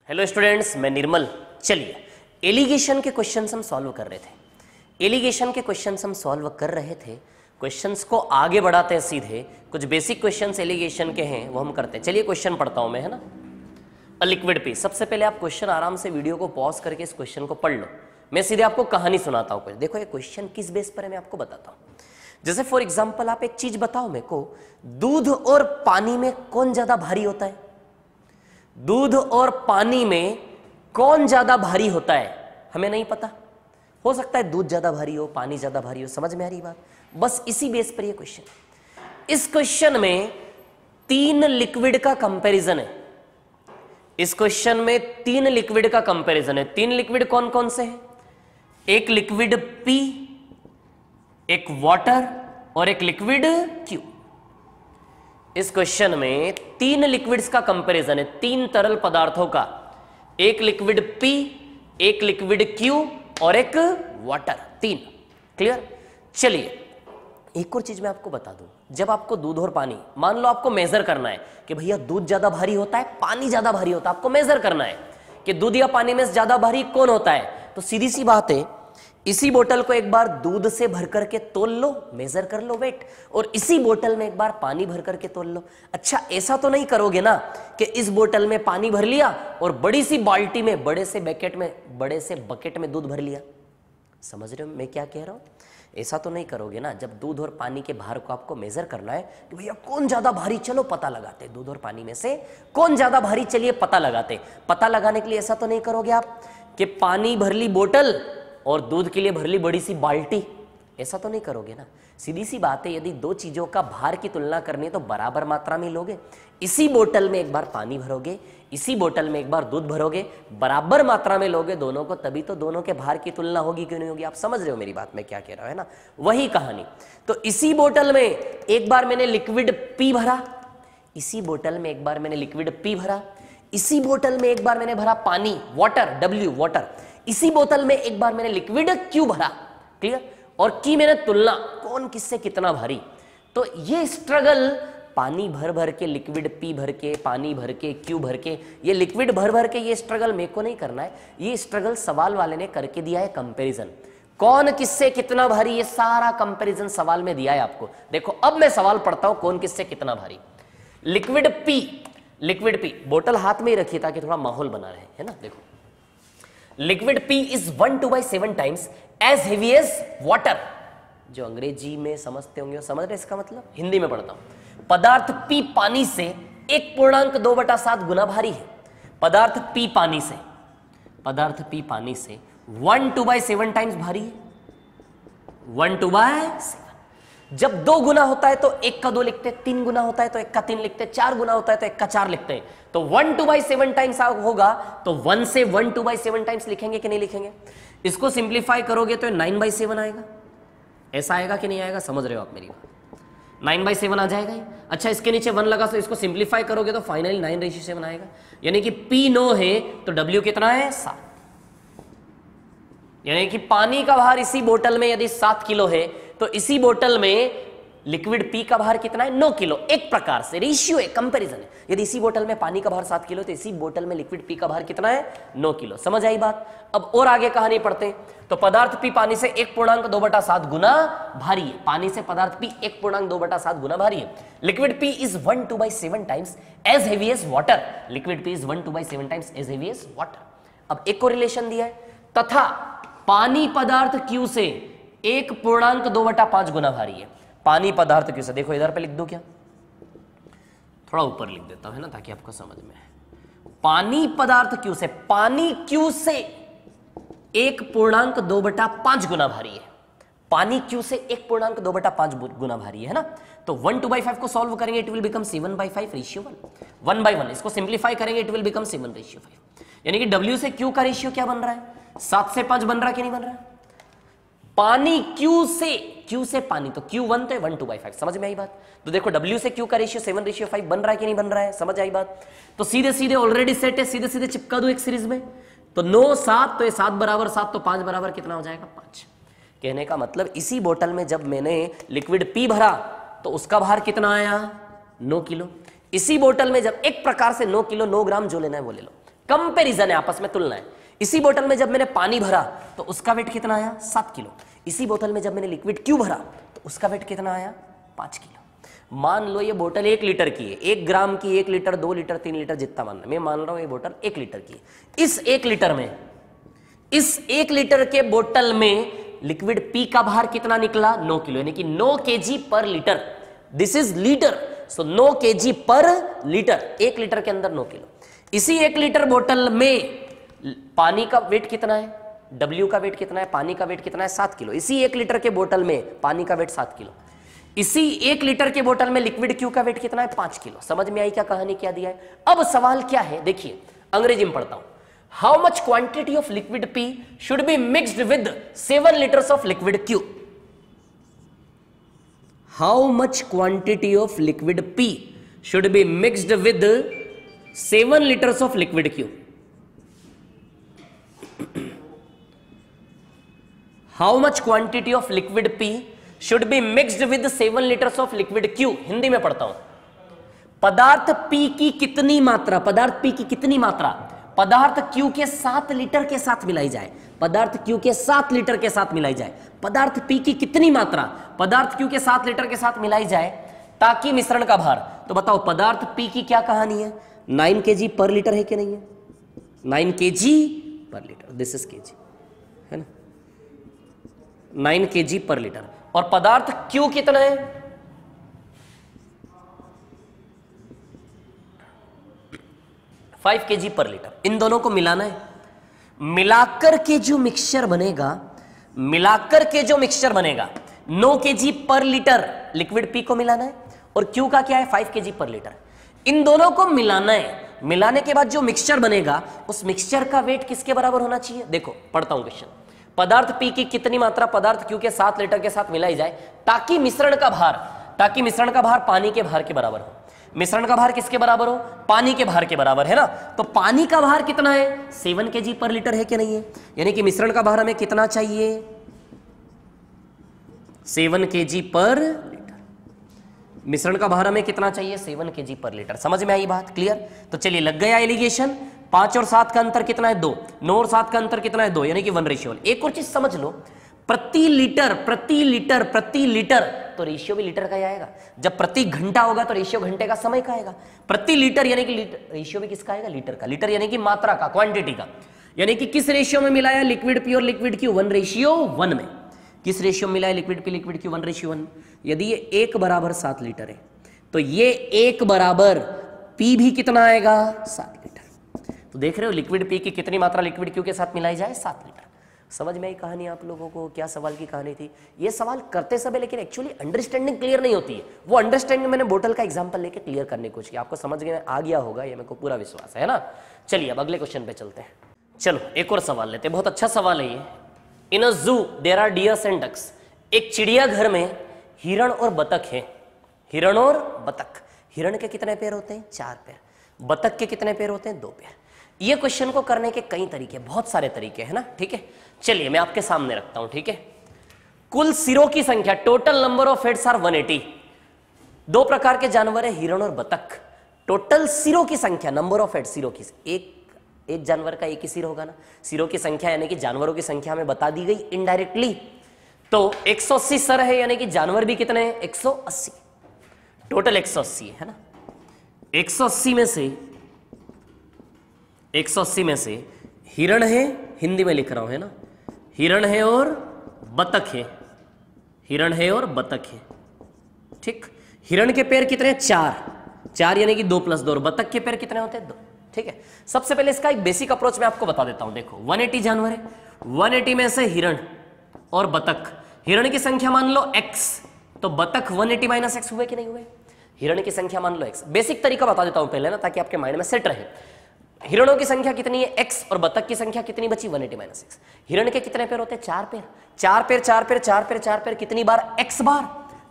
Hello students, मैं निर्मल। चलिए, allegation के क्वेश्चंस हम सॉल्व कर रहे थे। एलिगेशन के क्वेश्चंस हम सॉल्व कर रहे थे। क्वेश्चंस को आगे बढ़ाते हैं सीधे। कुछ बेसिक क्वेश्चंस एलिगेशन के हैं वो हम करते हैं। चलिए क्वेश्चन पढ़ता हूं मैं, है ना। A liquid P. सबसे पहले आप क्वेश्चन आराम से वीडियो को पॉज करके इस क्वेश्चन को पढ़ लो। मैं सीधे आपको कहानी सुनाता हूं। देखो ये क्वेश्चन किस बेस पर है मैं आपको बताता हूं। जैसे फॉर एग्जाम्पल आप एक चीज बताओ मेरे को, दूध और पानी में कौन ज्यादा भारी होता है? दूध और पानी में कौन ज्यादा भारी होता है? हमें नहीं पता। हो सकता है दूध ज्यादा भारी हो, पानी ज्यादा भारी हो। समझ में आ रही बात? बस इसी बेस पर ये क्वेश्चन। इस क्वेश्चन में 3 लिक्विड का कंपैरिजन है। इस क्वेश्चन में 3 लिक्विड का कंपैरिजन है। 3 लिक्विड कौन कौन से हैं? एक लिक्विड पी, एक वाटर और एक लिक्विड क्यू। इस क्वेश्चन में 3 लिक्विड्स का कंपैरिजन है, 3 तरल पदार्थों का। एक लिक्विड पी, एक लिक्विड क्यू और एक वाटर। 3। क्लियर? चलिए एक और चीज मैं आपको बता दूं। जब आपको दूध और पानी, मान लो आपको मेजर करना है कि भैया दूध ज्यादा भारी होता है, पानी ज्यादा भारी होता है, आपको मेजर करना है कि दूध या पानी में ज्यादा भारी कौन होता है, तो सीधी सी बात है, इसी बोतल को एक बार दूध से भर करके तोल लो, मेजर कर लो वेट, और इसी बोतल में एक बार पानी भर करके तोल लो। अच्छा, ऐसा तो नहीं करोगे ना कि इस बोतल में पानी भर लिया और बड़ी सी बाल्टी में, बड़े से बकेट में दूध भर लिया। समझ रहे हो मैं क्या कह रहा हूं? ऐसा तो नहीं करोगे ना। जब दूध और पानी के भार को आपको मेजर करना है कि भैया कौन ज्यादा भारी, चलो पता लगाते, दूध और पानी में से कौन ज्यादा भारी, चलिए पता लगाते। पता लगाने के लिए ऐसा तो नहीं करोगे आप कि पानी भर ली बोतल और दूध के लिए भर ली बड़ी सी बाल्टी। ऐसा तो नहीं करोगे ना। सीधी सी बात है, यदि 2 चीजों का भार की तुलना करनी है तो बराबर मात्रा में लोगे। इसी बोतल में एक बार पानी भरोगे, इसी बोतल में एक बार दूध भरोगे, बराबर मात्रा में लोगे दोनों को, तभी तो दोनों के भार की तुलना होगी, क्यों नहीं होगी? आप समझ रहे हो मेरी बात मैं क्या कह रहा हूं, है ना। वही कहानी। तो इसी बोतल में एक बार मैंने लिक्विड पी भरा, इसी बोतल में एक बार मैंने लिक्विड पी भरा, इसी बोतल में एक बार मैंने भरा पानी, वाटर, W वाटर, इसी बोतल में एक बार मैंने लिक्विड क्यू भरा। क्लियर? और की मैंने तुलना, कौन किससे कितना भारी। तो ये स्ट्रगल पानी भर भर के, लिक्विड पी भर के, पानी भर के, क्यू भर के, ये लिक्विड भर भर के, ये स्ट्रगल मेरे को नहीं करना है। ये स्ट्रगल सवाल वाले ने करके दिया है, कंपैरिजन, कौन किससे कितना भारी, ये सारा कंपैरिजन सवाल में दिया है आपको। देखो अब मैं सवाल पढ़ता हूं, कौन किससे कितना भारी। लिक्विड पी, बोतल हाथ में ही रखिए ताकि थोड़ा माहौल बना रहे, है ना। देखो, liquid P is 1/7 times as heavy as water. जो अंग्रेजी में समझते होंगे समझ रहे, इसका मतलब हिंदी में पढ़ता हूं। पदार्थ पी पानी से 1.2/7 गुना भारी है। पदार्थ पी पानी से 1/7 टाइम्स भारी है। 1/7। जब 2 गुना होता है तो 1 का 2 लिखते हैं, 3 गुना होता है तो 1 का 3 लिखते हैं, 4 गुना होता है तो 1 का 4 लिखते हैं। तो 1/7 टाइम्स होगा तो 1 से 1/7 टाइम्स लिखेंगे कि नहीं लिखेंगे? इसको सिंप्लीफाई करोगे तो 9/7 आएगा। ऐसा आएगा कि नहीं आएगा? समझ रहे हो आप मेरी बात? 9/7 आ जाएगा ही। अच्छा, इसके नीचे 1 लगा तो इसको सिंप्लीफाई करोगे तो फाइनली 9/7 आएगा। यानी कि P 9 है तो W कितना है? 7। यानी कि पानी का भार इसी बोतल में यदि 7 किलो है तो इसी बोतल में लिक्विड पी का भार कितना है? 9 किलो। एक प्रकार से रेशियो है, कंपैरिजन है। यदि इसी बोतल में पानी का भार 7 किलो तो इसी बोतल में लिक्विड पी का भार कितना है? 9 किलो। समझ आई बात? अब और आगे कहानी पढ़ते हैं। तो पदार्थ पी पानी से 1.2/7 गुना भारी है। पानी से पदार्थ पी 1.2/7 गुना भारी है। Liquid P is 1/7 times as heavy as water. Liquid P is 1/7 times as heavy as water. अब एक कोरिलेशन दिया है, तथा पानी पदार्थ क्यू से 1.2/5 गुना भारी है। पानी पदार्थ क्यू से, देखो इधर पे लिख दो क्या, थोड़ा ऊपर लिख देता हूं, है ना, ताकि आपको समझ में आए। पानी पदार्थ क्यू से, पानी क्यू से 1.2/5 गुना भारी है। पानी क्यू से 1.2/5 गुना भारी है ना। तो 1/5 को सॉल्व करेंगे इट विल बिकम 7/5 रेशियो 1। 1/1 इसको सिंप्लीफाई करेंगे इट विल बिकम 7/5। यानी कि W से Q का रेशियो क्या बन रहा है? 7 से 5 बन रहा है कि नहीं बन रहा है? पानी Q से पानी, तो Q1 तो 1/5। समझ में आई बात? तो देखो W से Q का रेशियो 7/5 बन रहा है कि नहीं बन रहा है? समझ आई बात? तो सीधे सीधे ऑलरेडी सेट है, सीधे सीधे चिपका दो एक सीरीज में। तो 9 7, तो ये 7 बराबर 7, तो 5 बराबर कितना हो जाएगा? 5। कहने का मतलब इसी बोतल में जब मैंने लिक्विड पी भरा तो उसका भार कितना आया? 9 किलो। इसी बोतल में जब एक प्रकार से 9 किलो 9 ग्राम जो लेना है वो ले लो, कंपैरिजन है, आपस में तुलना है। इसी बोतल में जब मैंने पानी भरा तो उसका वेट कितना आया 7 किलो। इसी बोतल में जब मैंने लिक्विड क्यू भरा तो उसका वेट कितना आया 5 किलो। मान लो ये बोतल 1 लीटर की है, 1 ग्राम की, 1 लीटर, 2 लीटर, 3 लीटर, जितना मानना, मैं मान रहा हूं ये बोतल 1 लीटर की है। इस 1 लीटर के बोतल में लिक्विड पी का भार कितना निकला 9 किलो, यानी कि 9 केजी पर litre. This is litre, so 9 KG पर लीटर, 1 लीटर के अंदर 9 किलो। इसी 1 लीटर बोतल में पानी का वेट कितना है, W का वेट कितना है, पानी का वेट कितना है 7 किलो। इसी 1 लीटर के बोतल में पानी का वेट 7 किलो। इसी 1 लीटर के बोतल में लिक्विड क्यू का वेट कितना है 5 किलो। समझ में आई क्या कहानी, क्या दिया है। अब सवाल क्या है, देखिए अंग्रेजी में पढ़ता हूं। How much quantity of liquid P should be mixed with 7 litres of liquid Q. How much quantity of liquid P should be mixed with 7 litres of liquid Q. How much quantity of liquid P should be mixed with 7 liters of liquid Q। Hindi में पढ़ता हूं। पदार्थ P की कितनी मात्रा, पदार्थ P की कितनी मात्रा पदार्थ Q के 7 लीटर के साथ मिलाई जाए, पदार्थ Q के 7 लीटर के साथ मिलाई जाए। पदार्थ P की कितनी मात्रा पदार्थ Q के 7 लीटर के साथ मिलाई जाए ताकि मिश्रण का भार, तो बताओ पदार्थ P की क्या कहानी है, 9 kg पर लीटर है कि नहीं है, 9 kg पर लीटर, दिस इज kg है ना, 9 kg पर लीटर। और पदार्थ Q कितना है, 5 kg पर लीटर। इन दोनों को मिलाना है, मिलाकर के जो मिक्सचर बनेगा, मिलाकर के जो मिक्सचर बनेगा 9 kg पर लीटर लिक्विड P को मिलाना है और Q का क्या है 5 kg पर लीटर। इन दोनों को मिलाना है, मिलाने के बाद जो मिक्सचर बनेगा उस मिक्सचर का वेट किसके बराबर होना चाहिए। देखो पढ़ता हूं क्वेश्चन। पदार्थ P की कितनी मात्रा पदार्थ Q के 7 लीटर के साथ मिलाई जाए ताकि मिश्रण का भार पानी के भार के बराबर हो। मिश्रण का भार किसके बराबर हो, पानी के भार के बराबर, है ना। तो पानी का भार कितना है 7 kg पर लीटर है कि नहीं है, यानी कि मिश्रण का भार हमें कितना चाहिए 7 kg पर लीटर। मिश्रण का भार हमें कितना चाहिए 7 kg पर लीटर। समझ में आई बात, क्लियर। तो चलिए लग गया एलिगेशन। 5 और 7 का अंतर कितना है 2, 9 और 7 का अंतर कितना है 2, यानी कि 1:1। एक और चीज समझ लो, प्रति लीटर तो रेशियो भी लीटर का ही आएगा। जब प्रति घंटा होगा तो रेशियो घंटे का, समय का आएगा। प्रति लीटर यानी कि रेशियो भी किसका आएगा लीटर का। लीटर यानी कि मात्रा का, क्वांटिटी का, यानी कि किस रेशियो में मिलाया लिक्विड P और लिक्विड Q 1:1 में। किस रेशियो में मिलाया लिक्विड P लिक्विड Q 1:1। यदि ये 1 बराबर 7 लीटर है तो ये 1 बराबर P भी कितना आएगा 7 लीटर। तो देख रहे हो लिक्विड P की कितनी मात्रा लिक्विड Q के साथ मिलाई जाए 7 लीटर। समझ में आई कहानी आप लोगों को, क्या सवाल की कहानी थी। ये सवाल करते समय लेकिन एक्चुअली अंडरस्टैंडिंग क्लियर नहीं होती है। वो अंडरस्टैंडिंग मैंने बोतल का एग्जांपल लेके क्लियर करने की कोशिश की, आपको समझ में आ गया होगा, ये मेरे को पूरा विश्वास है ना। चलिए अब अगले क्वेश्चन पे चलते हैं। चलो एक और सवाल लेते हैं, बहुत अच्छा सवाल है ये। In a zoo there are deers and ducks. एक चिड़ियाघर में हिरण और बतख है। हिरण और बतख, हिरण के कितने पैर होते हैं 4 पैर, बतख के कितने पैर होते हैं 2 पैर। ये क्वेश्चन को करने के कई तरीके, बहुत सारे तरीके हैं ना, ठीक है। चलिए मैं आपके सामने रखता हूं, ठीक है। कुल सिरों की संख्या, total number of heads are 180। 2 प्रकार के जानवर है हिरण और बतख। टोटल सिरों की संख्या, नंबर ऑफ हेड्स, सिरों की, एक जानवर का एक ही सिर होगा ना। सिरों की संख्या यानी कि जानवरों की संख्या हमें बता दी गई इनडायरेक्टली। तो 180 सर है, यानी कि जानवर भी कितने हैं 180, टोटल 180 है ना। 180 में से हिरण है, हिंदी में लिख रहा हूं है ना, हिरण है और बतख है, हिरण है और बतख है, ठीक। हिरण के पैर कितने 4 यानी कि 2 + 2, और बतख के पैर कितने होते हैं 2, ठीक है। सबसे पहले इसका एक बेसिक अप्रोच मैं आपको बता देता हूं। देखो 180 जानवर है, 180 में से हिरण और बतख, हिरण की संख्या मान लो x, तो बतख 180 - x हुए कि नहीं हुए। हिरण की संख्या मान लो x। बेसिक तरीका बता देता हूं पहले ना, ताकि आपके माइंड में सेट रहे। हिरणों की संख्या कितनी है x, और बतख की संख्या कितनी बची 180 - x। हिरण के कितने पैर होते हैं 4 पैर, 4 पैर 4 पैर 4 पैर 4 पैर, कितनी बार x बार।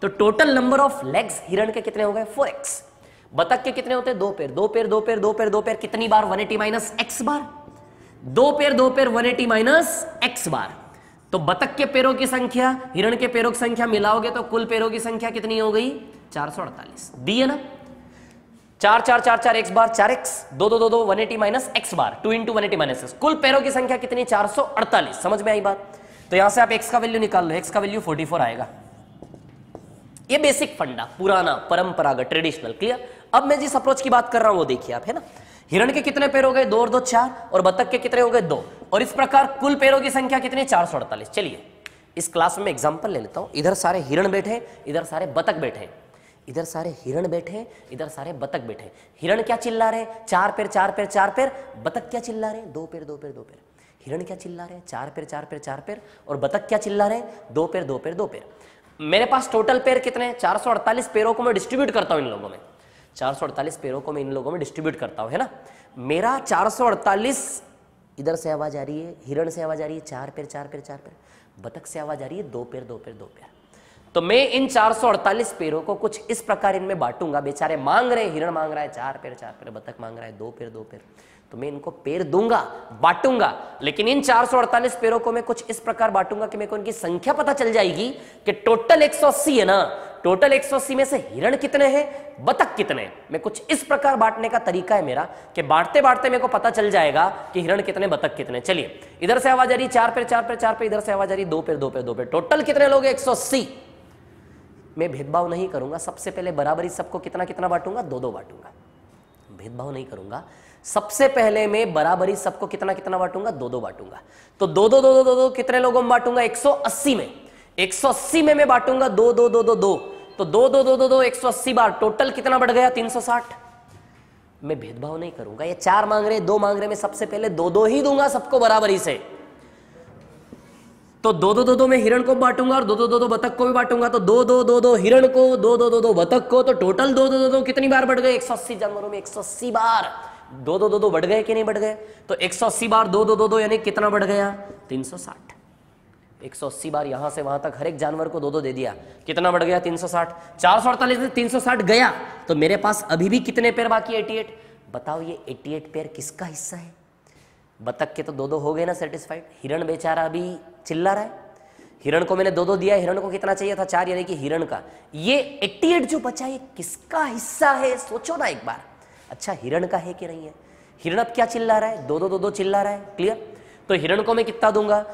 तो टोटल नंबर ऑफ लेग्स हिरण के कितने हो गए 4x। बतख के कितने होते हैं 2 पैर, 2 पैर 2 पैर 2 पैर 2 पैर, कितनी बार 180 - x बार। 2 पैर 2 पैर 180 - x बार। तो बतख के पैरों की संख्या हिरण के पैरों की संख्या मिलाओगे तो कुल पैरों की संख्या कितनी हो गई 448, दी है ना। 4 4 4 4 x बार 4x 2 2 2 2 180 माइनस x बार 2 इंटू 180 माइनस x। कुल पैरों की संख्या कितनी? 448। समझ में आई बात? तो यहां से आप x का वैल्यू निकाल लो, x का वैल्यू 44 आएगा। ये बेसिक फंडा, पुराना परंपरागत ट्रेडिशनल। क्लियर? अब मैं जिस अप्रोच की बात कर रहा हूं वो देखिए आप, है ना। हिरण के कितने पैर हो गए? 2 और 2 4, और बतख के कितने हो गए? 2। और इस प्रकार कुल पैरों की संख्या कितनी? 448। चलिए इस क्लास में एग्जांपल ले लेता हूं। इधर सारे हिरण बैठे, इधर सारे बतख बैठे, इधर सारे हिरण बैठे, इधर सारे बतख बैठे। हिरण क्या चिल्ला रहे? 4 पैर 4 पैर 4 पैर। बतख क्या चिल्ला रहे? 2 पैर 2 पैर 2 पैर। हिरण क्या चिल्ला रहे? 4 पैर 4 पैर 4 पैर। और बतख क्या चिल्ला रहे? 2 पैर 2 पैर 2 पैर। मेरे पास टोटल पैर कितने? 448 पैरों को मैं डिस्ट्रीब्यूट करता हूं इन लोगों में। 448 पैरों को मैं इन लोगों में डिस्ट्रीब्यूट करता हूं, है ना। मेरा 448, इधर से आवाज आ रही है, हिरण से आवाज आ रही है 4 पैर 4 पैर 4 पैर। बतख से आवाज आ रही है 2 पैर 2 पैर 2 पैर। तो मैं इन 448 पैरों को कुछ इस प्रकार इनमें बांटूंगा। बेचारे मांग रहे, हिरण मांग रहा है 4 पैर 4 पैर, बतख मांग रहा है 2 पैर 2 पैर। तो मैं इनको पैर दूंगा, बांटूंगा। लेकिन इन 448 पैरों को मैं कुछ इस प्रकार बांटूंगा कि मेरे को इनकी संख्या पता चल जाएगी कि टोटल 180 है ना। टोटल 180 में से हिरण कितने हैं, बतख कितने हैं। मैं कुछ इस प्रकार बांटने का तरीका है मेरा कि बांटते बांटते मेरे को पता चल जाएगा कि हिरण कितने, बतख कितने। चलिए इधर से आवाज आ रही 4 पैर 4 पैर 4 पैर, इधर से आवाज आ रही 2 पैर 2 पैर 2 पैर। टोटल कितने लोग? 180। मैं भेदभाव नहीं करूंगा। सबसे पहले बराबरी सबको कितना कितना बांटूंगा? 2 2 बांटूंगा। भेदभाव नहीं करूंगा। सबसे पहले मैं बराबरी सबको कितना कितना बांटूंगा? 2 2 बांटूंगा। तो 2 2 2 2 2 2 कितने लोगों में बांटूंगा? 180 में। 180 में मैं बांटूंगा 2 2 2 2 2। तो 2 2 2 2 2 180 बार। टोटल कितना बढ़ गया? 360। मैं भेदभाव नहीं करूंगा। ये 4 मांग रहे, 2 मांग रहे, मैं सबसे पहले 2 2 ही दूंगा सबको बराबरी से। तो 2 2 2 2 मैं हिरण को बांटूंगा और 2 2 2 2 बतख को भी बांटूंगा। तो 2 2 2 2 हिरण को, 2 2 2 2 बतख को। तो टोटल 2 2 2 2 कितनी बार बढ़ गए? 180 जानवरों में 180 बार। 2 2 2 2 बढ़ गए कि नहीं बढ़ गए? तो 180 बार 2 2 2 2 यानी कितना बढ़ गया? 360। 180 बार यहां से वहां तक हर एक जानवर को 2 2 दे दिया, कितना बढ़ गया? 360। 448 से 360 गया तो मेरे पास अभी भी कितने पैर बाकी? 88। बताओ ये 88 पैर किसका हिस्सा है? बतख के तो 2 2 हो गए ना सेटिस्फाइड। हिरण बेचारा अभी चिल्ला रहा है। हिरण को मैंने 2 2 दिया, हिरण को कितना चाहिए था? 4, यानी कि हिरण का ये 88 जो बचा ये किसका हिस्सा है? सोचो ना एक बार। अच्छा हिरण का है कि नहीं है? हिरण अब क्या चिल्ला रहा है? 2 2 2 2 चिल्ला रहा है। क्लियर? तो हिरण को मैं कितना दूंगा?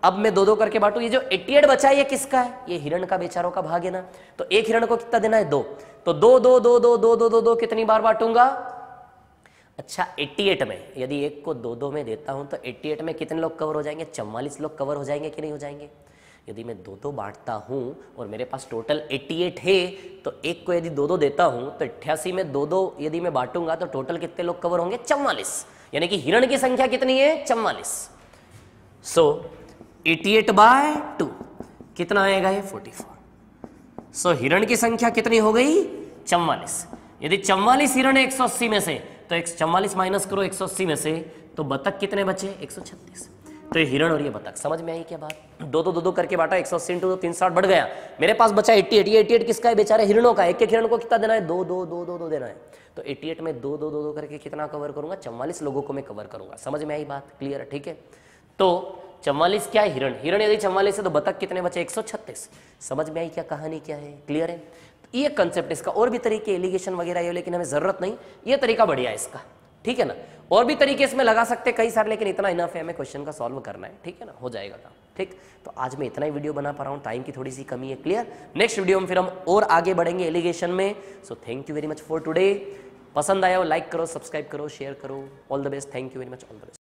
अब मैं 2 2 करके बांटू। ये जो 88 बचा है ये किसका है? ये हिरण का, बेचारों का भाग है ना। तो एक हिरण को कितना देना है? 2। तो 2 2 2 2 2 2 2 2 कितनी बार बांटूंगा? अच्छा 88 में यदि एक को 2 2 में देता हूं तो 88 में कितने लोग कवर हो जाएंगे? 44 लोग कवर हो जाएंगे कि नहीं हो जाएंगे? यदि मैं 2 2 बांटता हूं और मेरे पास टोटल 88 है तो एक को यदि 2 2 देता हूं तो 88 में 2 2 यदि मैं बांटूंगा तो टोटल कितने लोग कवर होंगे? 44। यानी कि हिरण की संख्या कितनी है? 44। सो 88/2 कितना आएगा? ये 44। सो हिरण की संख्या कितनी हो गई? 44। यदि 44 हिरण है 180 में से तो 44 माइनस करो 180 में से तो बतख कितने बचे? 136। तो ये हिरण और ये बतख। समझ में आई क्या बात? 2 2 2 2 करके बांटा, 180 इंटू 360 बढ़ गया। मेरे पास बचा 88। ये 88 किसका है? बेचारे हिरणों का। एक एक हिरण को कितना देना है? 2 2 2 2 2 देना है। तो 88 में 2 2 2 2 करके कितना कवर करूंगा? 44 लोगों को मैं कवर करूंगा। समझ में आई बात? क्लियर है? ठीक है। तो 44 क्या है? हिरण। हिरण यदि 44 है तो बतख कितने बचे? 136। समझ में आई क्या कहानी क्या है? क्लियर है? तो ये कंसेप्ट इसका। और भी तरीके एलिगेशन वगैरह है लेकिन हमें जरूरत नहीं, ये तरीका बढ़िया है इसका। ठीक है ना? और भी तरीके इसमें लगा सकते हैं कई सारे, लेकिन इतना इनफ है, हमें क्वेश्चन का सॉल्व करना है। ठीक है ना? हो जाएगा काम। ठीक। तो आज मैं इतना ही वीडियो बना पा रहा हूँ, टाइम की थोड़ी सी कमी है। क्लियर? नेक्स्ट वीडियो में फिर हम और आगे बढ़ेंगे एलिगेशन में। So thank you very much for today. पसंद आया हो लाइक करो, सब्सक्राइब करो, शेयर करो। All the best. Thank you very much. All the best.